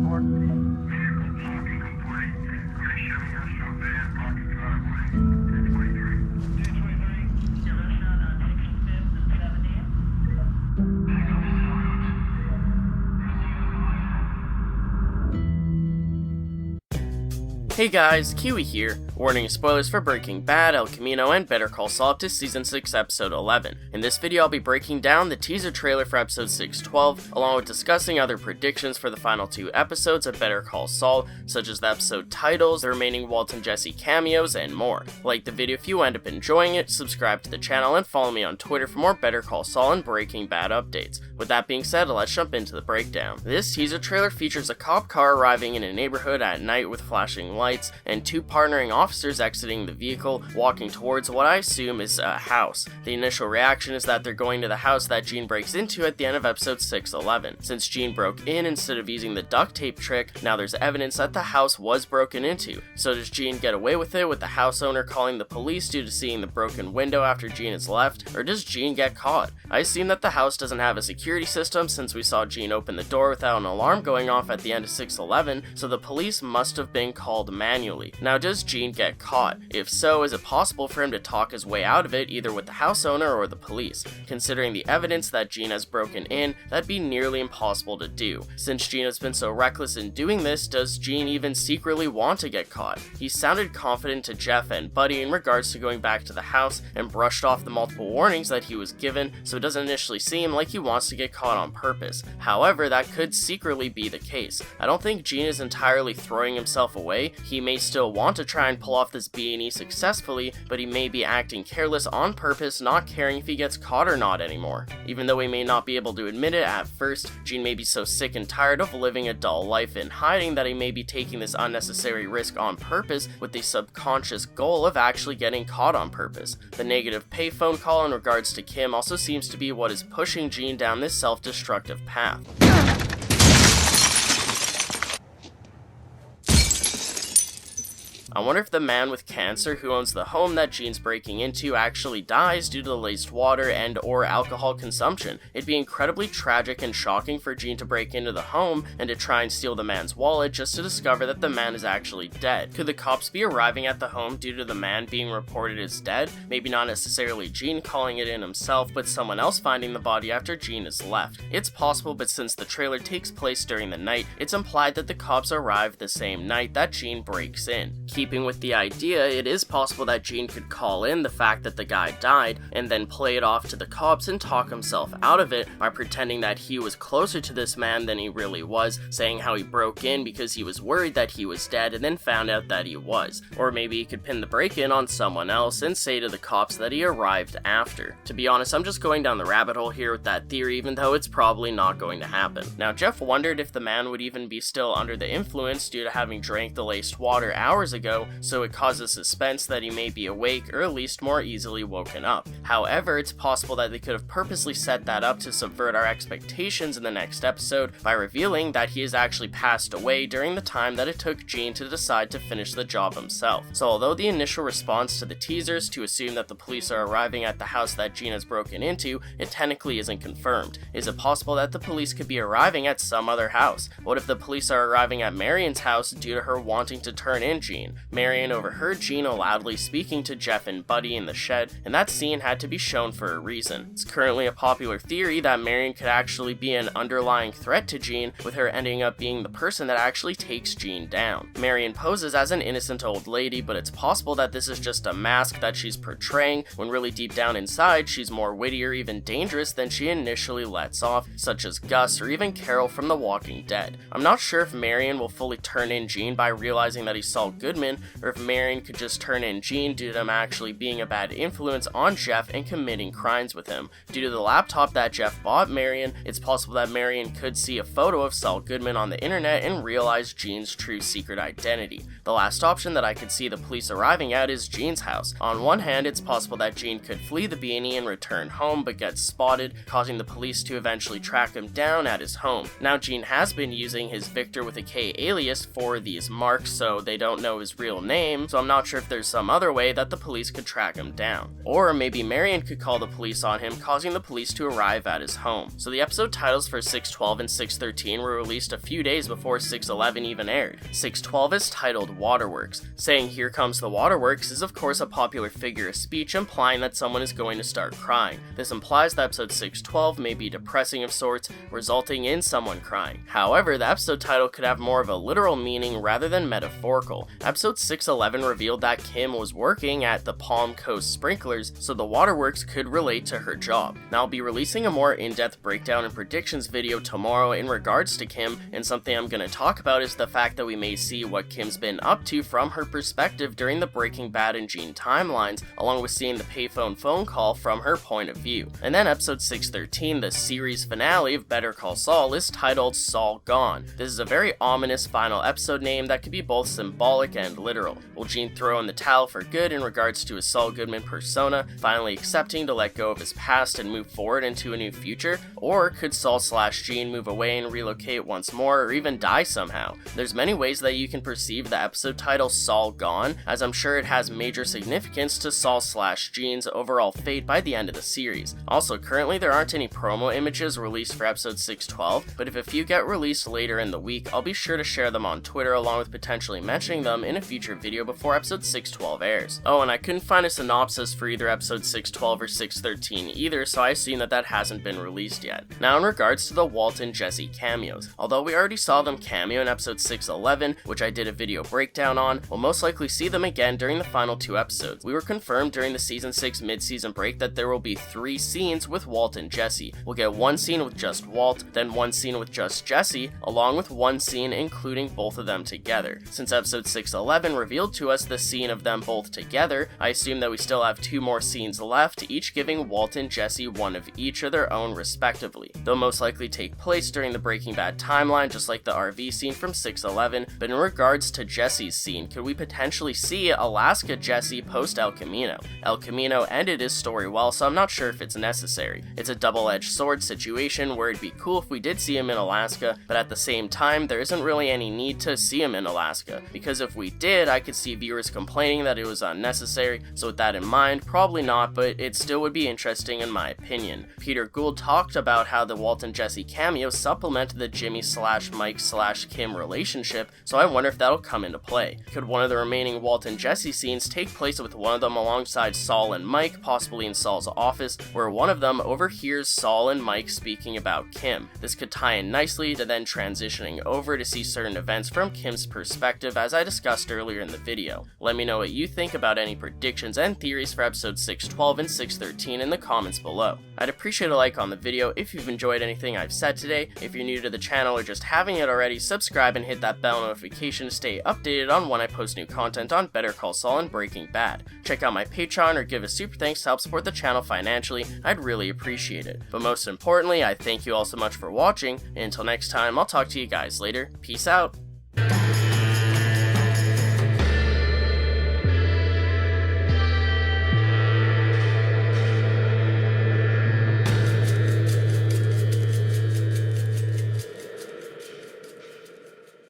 Hey guys, Kiwi here. Warning spoilers for Breaking Bad, El Camino, and Better Call Saul up to Season 6, Episode 11. In this video, I'll be breaking down the teaser trailer for Episode 612, along with discussing other predictions for the final 2 episodes of Better Call Saul, such as the episode titles, the remaining Walt and Jesse cameos, and more. Like the video if you end up enjoying it, subscribe to the channel, and follow me on Twitter for more Better Call Saul and Breaking Bad updates. With that being said, let's jump into the breakdown. This teaser trailer features a cop car arriving in a neighborhood at night with flashing lights, and 2 partnering officers exiting the vehicle, walking towards what I assume is a house. The initial reaction is that they're going to the house that Gene breaks into at the end of episode 611. Since Gene broke in instead of using the duct tape trick, now there's evidence that the house was broken into. So does Gene get away with it, with the house owner calling the police due to seeing the broken window after Gene is left, or does Gene get caught? I assume that the house doesn't have a security system since we saw Gene open the door without an alarm going off at the end of 611, so the police must have been called manually. Now, does Gene get caught? If so, is it possible for him to talk his way out of it either with the house owner or the police? Considering the evidence that Gene has broken in, that'd be nearly impossible to do. Since Gene has been so reckless in doing this, does Gene even secretly want to get caught? He sounded confident to Jeff and Buddy in regards to going back to the house and brushed off the multiple warnings that he was given, so it doesn't initially seem like he wants to get caught on purpose. However, that could secretly be the case. I don't think Gene is entirely throwing himself away. He may still want to try and pull off this B&E successfully, but he may be acting careless on purpose, not caring if he gets caught or not anymore. Even though he may not be able to admit it at first, Gene may be so sick and tired of living a dull life in hiding that he may be taking this unnecessary risk on purpose with the subconscious goal of actually getting caught on purpose. The negative payphone call in regards to Kim also seems to be what is pushing Gene down this self-destructive path. I wonder if the man with cancer who owns the home that Gene's breaking into actually dies due to the laced water and or alcohol consumption. It'd be incredibly tragic and shocking for Gene to break into the home and to try and steal the man's wallet just to discover that the man is actually dead. Could the cops be arriving at the home due to the man being reported as dead? Maybe not necessarily Gene calling it in himself, but someone else finding the body after Gene is left. It's possible, but since the trailer takes place during the night, it's implied that the cops arrive the same night that Gene breaks in. Keeping with the idea, it is possible that Gene could call in the fact that the guy died and then play it off to the cops and talk himself out of it by pretending that he was closer to this man than he really was, saying how he broke in because he was worried that he was dead and then found out that he was. Or maybe he could pin the break-in on someone else and say to the cops that he arrived after. To be honest, I'm just going down the rabbit hole here with that theory, even though it's probably not going to happen. Now, Jeff wondered if the man would even be still under the influence due to having drank the laced water hours ago, so it causes suspense that he may be awake or at least more easily woken up. However, it's possible that they could have purposely set that up to subvert our expectations in the next episode by revealing that he has actually passed away during the time that it took Gene to decide to finish the job himself. So although the initial response to the teasers to assume that the police are arriving at the house that Gene has broken into, it technically isn't confirmed. Is it possible that the police could be arriving at some other house? What if the police are arriving at Marion's house due to her wanting to turn in Gene? Marion overheard Gene loudly speaking to Jeff and Buddy in the shed, and that scene had to be shown for a reason. It's currently a popular theory that Marion could actually be an underlying threat to Gene, with her ending up being the person that actually takes Gene down. Marion poses as an innocent old lady, but it's possible that this is just a mask that she's portraying, when really deep down inside she's more witty or even dangerous than she initially lets off, such as Gus or even Carol from The Walking Dead. I'm not sure if Marion will fully turn in Gene by realizing that he's Saul Goodman, or if Marion could just turn in Gene due to him actually being a bad influence on Jeff and committing crimes with him. Due to the laptop that Jeff bought Marion, it's possible that Marion could see a photo of Saul Goodman on the internet and realize Gene's true secret identity. The last option that I could see the police arriving at is Gene's house. On one hand, it's possible that Gene could flee the B&E and return home but gets spotted, causing the police to eventually track him down at his home. Now, Gene has been using his Victor with a K alias for these marks, so they don't know his his real name, so I'm not sure if there's some other way that the police could track him down. Or maybe Marion could call the police on him, causing the police to arrive at his home. So the episode titles for 6/12 and 6/13 were released a few days before 6/11 even aired. 6/12 is titled Waterworks. Saying "Here comes the waterworks" is of course a popular figure of speech implying that someone is going to start crying. This implies that episode 6/12 may be depressing of sorts, resulting in someone crying. However, the episode title could have more of a literal meaning rather than metaphorical. Episode 6/11 revealed that Kim was working at the Palm Coast Sprinklers, so the waterworks could relate to her job. Now I'll be releasing a more in-depth breakdown and predictions video tomorrow in regards to Kim, and something I'm going to talk about is the fact that we may see what Kim's been up to from her perspective during the Breaking Bad and Gene timelines, along with seeing the payphone phone call from her point of view. And then episode 6/13, the series finale of Better Call Saul, is titled Saul Gone. This is a very ominous final episode name that could be both symbolic and literal. Will Gene throw in the towel for good in regards to his Saul Goodman persona, finally accepting to let go of his past and move forward into a new future? Or could Saul/Gene move away and relocate once more, or even die somehow? There's many ways that you can perceive the episode title Saul Gone, as I'm sure it has major significance to Saul/Gene's overall fate by the end of the series. Also, currently there aren't any promo images released for episode 6/12, but if a few get released later in the week, I'll be sure to share them on Twitter along with potentially mentioning them in a future video before episode 6/12 airs. Oh, and I couldn't find a synopsis for either episode 6/12 or 6/13 either, so I assume that hasn't been released yet. Now in regards to the Walt and Jesse cameos, although we already saw them cameo in episode 6/11, which I did a video breakdown on, we'll most likely see them again during the final 2 episodes. We were confirmed during the season 6 mid-season break that there will be 3 scenes with Walt and Jesse. We'll get 1 scene with just Walt, then 1 scene with just Jesse, along with 1 scene including both of them together. Since episode 6/11 revealed to us the scene of them both together, I assume that we still have 2 more scenes left, each giving Walt and Jesse one of each of their own respectively. They'll most likely take place during the Breaking Bad timeline, just like the RV scene from 6/11, but in regards to Jesse's scene, could we potentially see Alaska Jesse post El Camino? El Camino ended his story well, so I'm not sure if it's necessary. It's a double-edged sword situation where it'd be cool if we did see him in Alaska, but at the same time, there isn't really any need to see him in Alaska, because if we did, I could see viewers complaining that it was unnecessary, so with that in mind, probably not, but it still would be interesting in my opinion. Peter Gould talked about how the Walt and Jesse cameo supplemented the Jimmy/Mike/Kim relationship, so I wonder if that'll come into play. Could one of the remaining Walt and Jesse scenes take place with one of them alongside Saul and Mike, possibly in Saul's office, where one of them overhears Saul and Mike speaking about Kim? This could tie in nicely to then transitioning over to see certain events from Kim's perspective, as I discussed earlier in the video. Let me know what you think about any predictions and theories for episodes 6/12 and 6/13 in the comments below. I'd appreciate a like on the video if you've enjoyed anything I've said today. If you're new to the channel or just haven't yet already, subscribe and hit that bell notification to stay updated on when I post new content on Better Call Saul and Breaking Bad. Check out my Patreon or give a super thanks to help support the channel financially, I'd really appreciate it. But most importantly, I thank you all so much for watching, and until next time, I'll talk to you guys later. Peace out!